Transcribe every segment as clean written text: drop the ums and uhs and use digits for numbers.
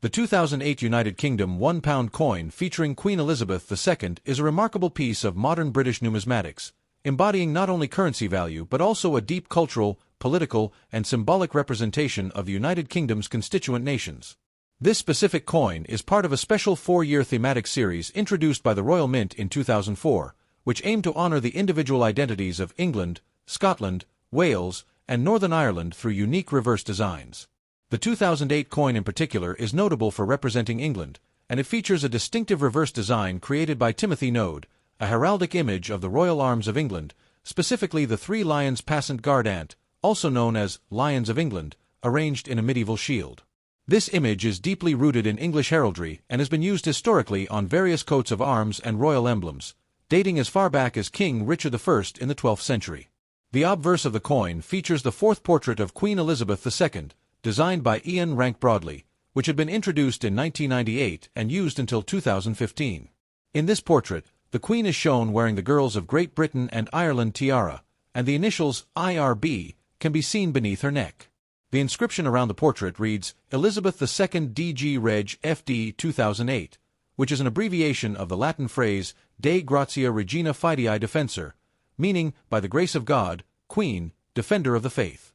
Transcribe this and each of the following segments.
The 2008 United Kingdom £1 coin featuring Queen Elizabeth II is a remarkable piece of modern British numismatics, embodying not only currency value but also a deep cultural, political, and symbolic representation of the United Kingdom's constituent nations. This specific coin is part of a special 4-year thematic series introduced by the Royal Mint in 2004, which aimed to honor the individual identities of England, Scotland, Wales, and Northern Ireland through unique reverse designs. The 2008 coin in particular is notable for representing England, and it features a distinctive reverse design created by Timothy Noad, a heraldic image of the royal arms of England, specifically the 3 lions passant guard ant, also known as Lions of England, arranged in a medieval shield. This image is deeply rooted in English heraldry and has been used historically on various coats of arms and royal emblems, dating as far back as King Richard I in the 12th century. The obverse of the coin features the 4th portrait of Queen Elizabeth II, designed by Ian Rank Broadley, which had been introduced in 1998 and used until 2015. In this portrait, the Queen is shown wearing the Girls of Great Britain and Ireland tiara, and the initials IRB can be seen beneath her neck. The inscription around the portrait reads, Elizabeth II DG Reg FD 2008, which is an abbreviation of the Latin phrase Dei Gratia Regina Fidei Defensor, meaning, by the grace of God, Queen, Defender of the Faith.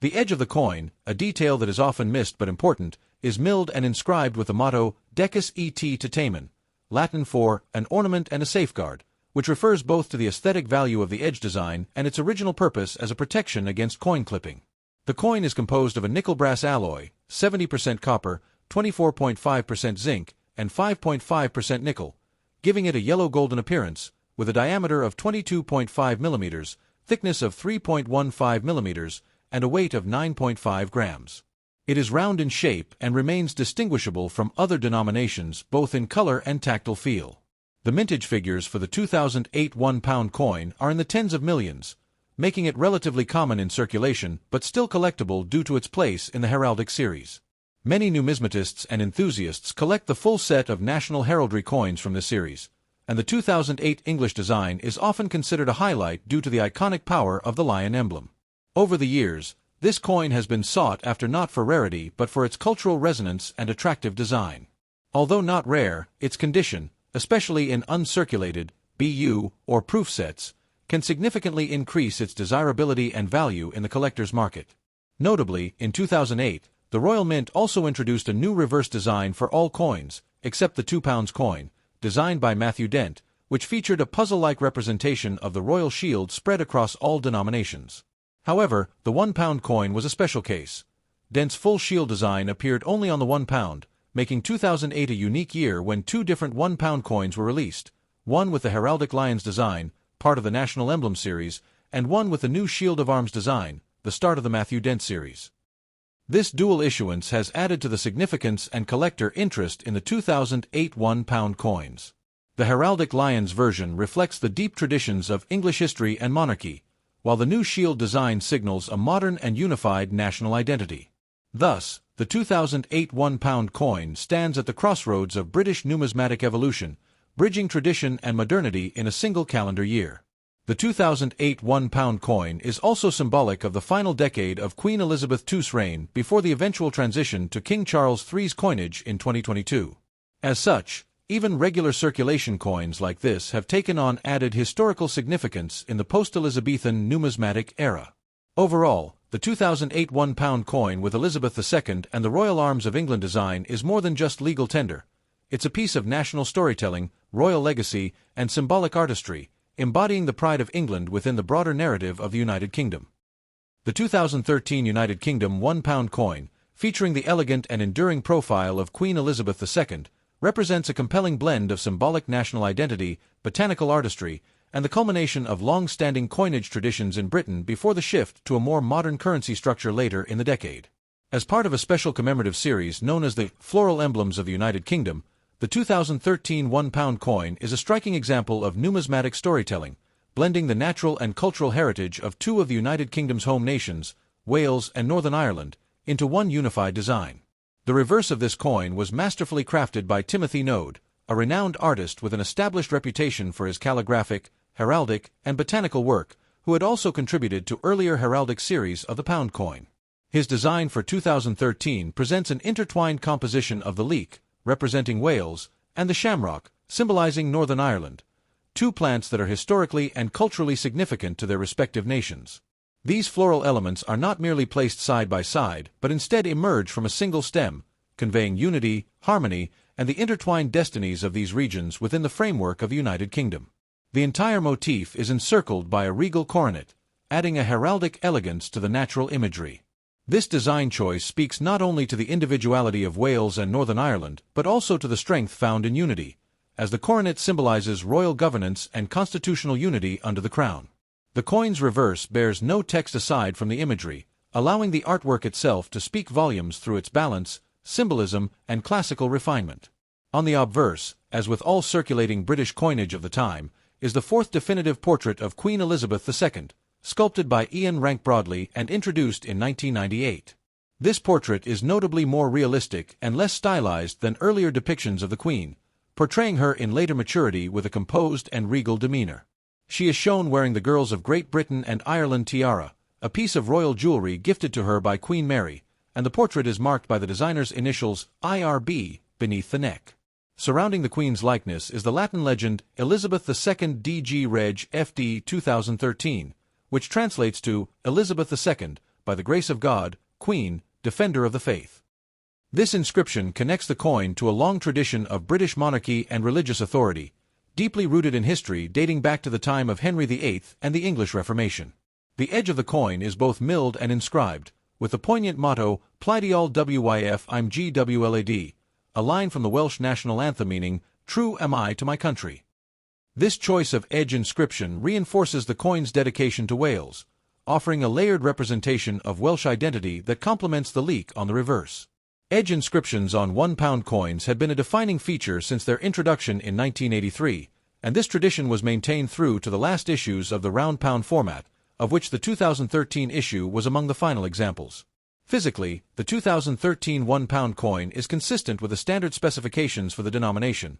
The edge of the coin, a detail that is often missed but important, is milled and inscribed with the motto Decus et Tetamen, Latin for an ornament and a safeguard, which refers both to the aesthetic value of the edge design and its original purpose as a protection against coin clipping. The coin is composed of a nickel-brass alloy, 70% copper, 24.5% zinc, and 5.5% nickel, giving it a yellow-golden appearance, with a diameter of 22.5 millimeters, thickness of 3.15 millimeters, and a weight of 9.5 grams. It is round in shape and remains distinguishable from other denominations both in color and tactile feel. The mintage figures for the 2008 £1 coin are in the tens of millions, making it relatively common in circulation but still collectible due to its place in the heraldic series. Many numismatists and enthusiasts collect the full set of national heraldry coins from this series, and the 2008 English design is often considered a highlight due to the iconic power of the lion emblem. Over the years, this coin has been sought after not for rarity but for its cultural resonance and attractive design. Although not rare, its condition, especially in uncirculated, BU, or proof sets, can significantly increase its desirability and value in the collector's market. Notably, in 2008, the Royal Mint also introduced a new reverse design for all coins, except the £2 coin, designed by Matthew Dent, which featured a puzzle-like representation of the royal shield spread across all denominations. However, the £1 coin was a special case. Dent's full shield design appeared only on the £1, making 2008 a unique year when 2 different £1 coins were released, one with the heraldic lion's design, part of the National Emblem series, and one with the new Shield of Arms design, the start of the Matthew Dent series. This dual issuance has added to the significance and collector interest in the 2008 £1 coins. The heraldic lion's version reflects the deep traditions of English history and monarchy, while the new shield design signals a modern and unified national identity. Thus, the 2008 £1 coin stands at the crossroads of British numismatic evolution, bridging tradition and modernity in a single calendar year. The 2008 £1 coin is also symbolic of the final decade of Queen Elizabeth II's reign before the eventual transition to King Charles III's coinage in 2022. As such, even regular circulation coins like this have taken on added historical significance in the post-Elizabethan numismatic era. Overall, the 2008 £1 coin with Elizabeth II and the Royal Arms of England design is more than just legal tender. It's a piece of national storytelling, royal legacy, and symbolic artistry, embodying the pride of England within the broader narrative of the United Kingdom. The 2013 United Kingdom £1 coin, featuring the elegant and enduring profile of Queen Elizabeth II, represents a compelling blend of symbolic national identity, botanical artistry, and the culmination of long-standing coinage traditions in Britain before the shift to a more modern currency structure later in the decade. As part of a special commemorative series known as the Floral Emblems of the United Kingdom, the 2013 £1 coin is a striking example of numismatic storytelling, blending the natural and cultural heritage of 2 of the United Kingdom's home nations, Wales and Northern Ireland, into one unified design. The reverse of this coin was masterfully crafted by Timothy Noad, a renowned artist with an established reputation for his calligraphic, heraldic, and botanical work, who had also contributed to earlier heraldic series of the pound coin. His design for 2013 presents an intertwined composition of the leek, representing Wales, and the shamrock, symbolizing Northern Ireland, two plants that are historically and culturally significant to their respective nations. These floral elements are not merely placed side by side, but instead emerge from a single stem, conveying unity, harmony, and the intertwined destinies of these regions within the framework of the United Kingdom. The entire motif is encircled by a regal coronet, adding a heraldic elegance to the natural imagery. This design choice speaks not only to the individuality of Wales and Northern Ireland, but also to the strength found in unity, as the coronet symbolizes royal governance and constitutional unity under the crown. The coin's reverse bears no text aside from the imagery, allowing the artwork itself to speak volumes through its balance, symbolism, and classical refinement. On the obverse, as with all circulating British coinage of the time, is the fourth definitive portrait of Queen Elizabeth II, sculpted by Ian Rank Broadley and introduced in 1998. This portrait is notably more realistic and less stylized than earlier depictions of the Queen, portraying her in later maturity with a composed and regal demeanor. She is shown wearing the Girls of Great Britain and Ireland tiara, a piece of royal jewelry gifted to her by Queen Mary, and the portrait is marked by the designer's initials IRB beneath the neck. Surrounding the Queen's likeness is the Latin legend Elizabeth II DG Reg FD 2013, which translates to Elizabeth II, by the grace of God, Queen, Defender of the Faith. This inscription connects the coin to a long tradition of British monarchy and religious authority, deeply rooted in history dating back to the time of Henry VIII and the English Reformation. The edge of the coin is both milled and inscribed, with the poignant motto, Pleidiol Wyf I'm GWLAD, a line from the Welsh national anthem meaning, True am I to my country. This choice of edge inscription reinforces the coin's dedication to Wales, offering a layered representation of Welsh identity that complements the leek on the reverse. Edge inscriptions on £1 coins had been a defining feature since their introduction in 1983, and this tradition was maintained through to the last issues of the round pound format, of which the 2013 issue was among the final examples. Physically, the 2013 £1 coin is consistent with the standard specifications for the denomination.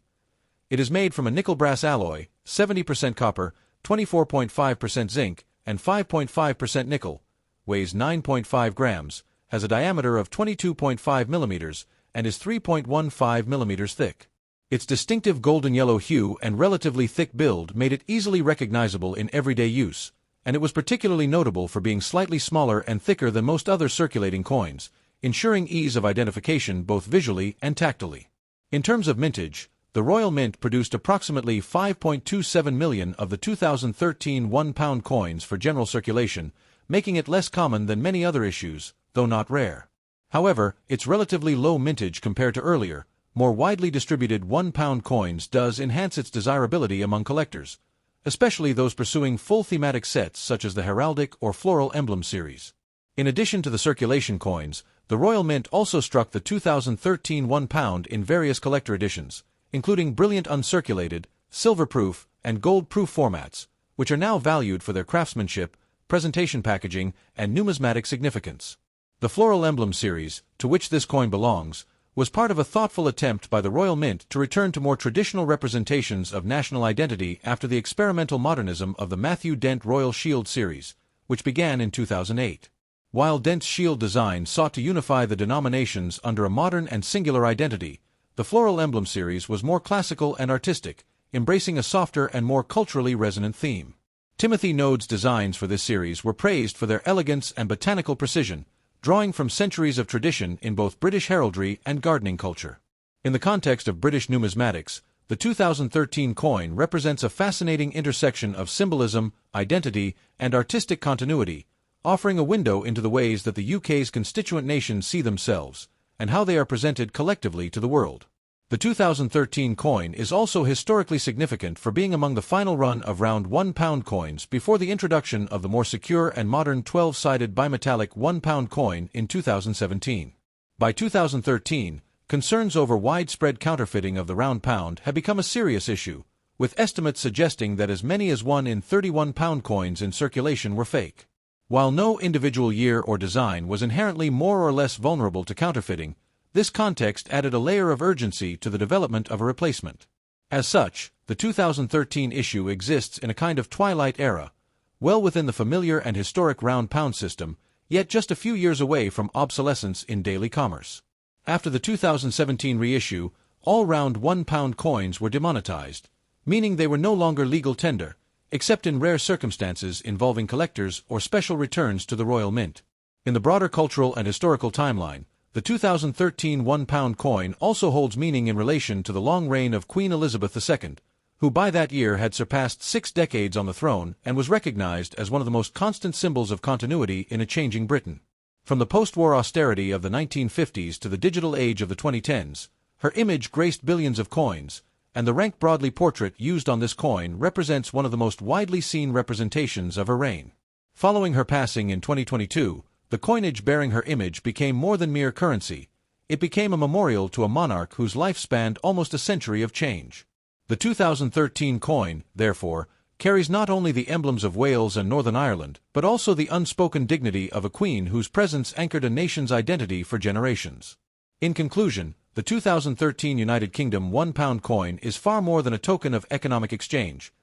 It is made from a nickel-brass alloy, 70% copper, 24.5% zinc, and 5.5% nickel, weighs 9.5 grams, has a diameter of 22.5 millimeters, and is 3.15 millimeters thick. Its distinctive golden yellow hue and relatively thick build made it easily recognizable in everyday use, and it was particularly notable for being slightly smaller and thicker than most other circulating coins, ensuring ease of identification both visually and tactily. In terms of mintage, the Royal Mint produced approximately 5.27 million of the 2013 £1 coins for general circulation, making it less common than many other issues, though not rare. However, its relatively low mintage compared to earlier, more widely distributed £1 coins does enhance its desirability among collectors, especially those pursuing full thematic sets such as the Heraldic or Floral Emblem series. In addition to the circulation coins, the Royal Mint also struck the 2013 £1 in various collector editions, including brilliant uncirculated, silver-proof, and gold-proof formats, which are now valued for their craftsmanship, presentation packaging, and numismatic significance. The Floral Emblem series, to which this coin belongs, was part of a thoughtful attempt by the Royal Mint to return to more traditional representations of national identity after the experimental modernism of the Matthew Dent Royal Shield series, which began in 2008. While Dent's shield design sought to unify the denominations under a modern and singular identity, the Floral Emblem series was more classical and artistic, embracing a softer and more culturally resonant theme. Timothy Noad's designs for this series were praised for their elegance and botanical precision, drawing from centuries of tradition in both British heraldry and gardening culture. In the context of British numismatics, the 2013 coin represents a fascinating intersection of symbolism, identity, and artistic continuity, offering a window into the ways that the UK's constituent nations see themselves, and how they are presented collectively to the world. The 2013 coin is also historically significant for being among the final run of round £1 coins before the introduction of the more secure and modern 12-sided bimetallic £1 coin in 2017. By 2013, concerns over widespread counterfeiting of the round pound had become a serious issue, with estimates suggesting that as many as 1 in 31 pound coins in circulation were fake. While no individual year or design was inherently more or less vulnerable to counterfeiting, this context added a layer of urgency to the development of a replacement. As such, the 2013 issue exists in a kind of twilight era, well within the familiar and historic round pound system, yet just a few years away from obsolescence in daily commerce. After the 2017 reissue, all round £1 coins were demonetized, meaning they were no longer legal tender, except in rare circumstances involving collectors or special returns to the Royal Mint. In the broader cultural and historical timeline, the 2013 £1 coin also holds meaning in relation to the long reign of Queen Elizabeth II, who by that year had surpassed 6 decades on the throne and was recognized as one of the most constant symbols of continuity in a changing Britain. From the post-war austerity of the 1950s to the digital age of the 2010s, her image graced billions of coins, and the rank broadly portrait used on this coin represents one of the most widely seen representations of her reign. Following her passing in 2022, the coinage bearing her image became more than mere currency. It became a memorial to a monarch whose life spanned almost a century of change. The 2013 coin, therefore, carries not only the emblems of Wales and Northern Ireland, but also the unspoken dignity of a queen whose presence anchored a nation's identity for generations. In conclusion, the 2013 United Kingdom £1 coin is far more than a token of economic exchange.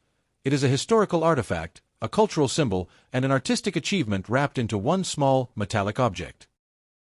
It is a historical artifact, a cultural symbol, and an artistic achievement wrapped into one small, metallic object.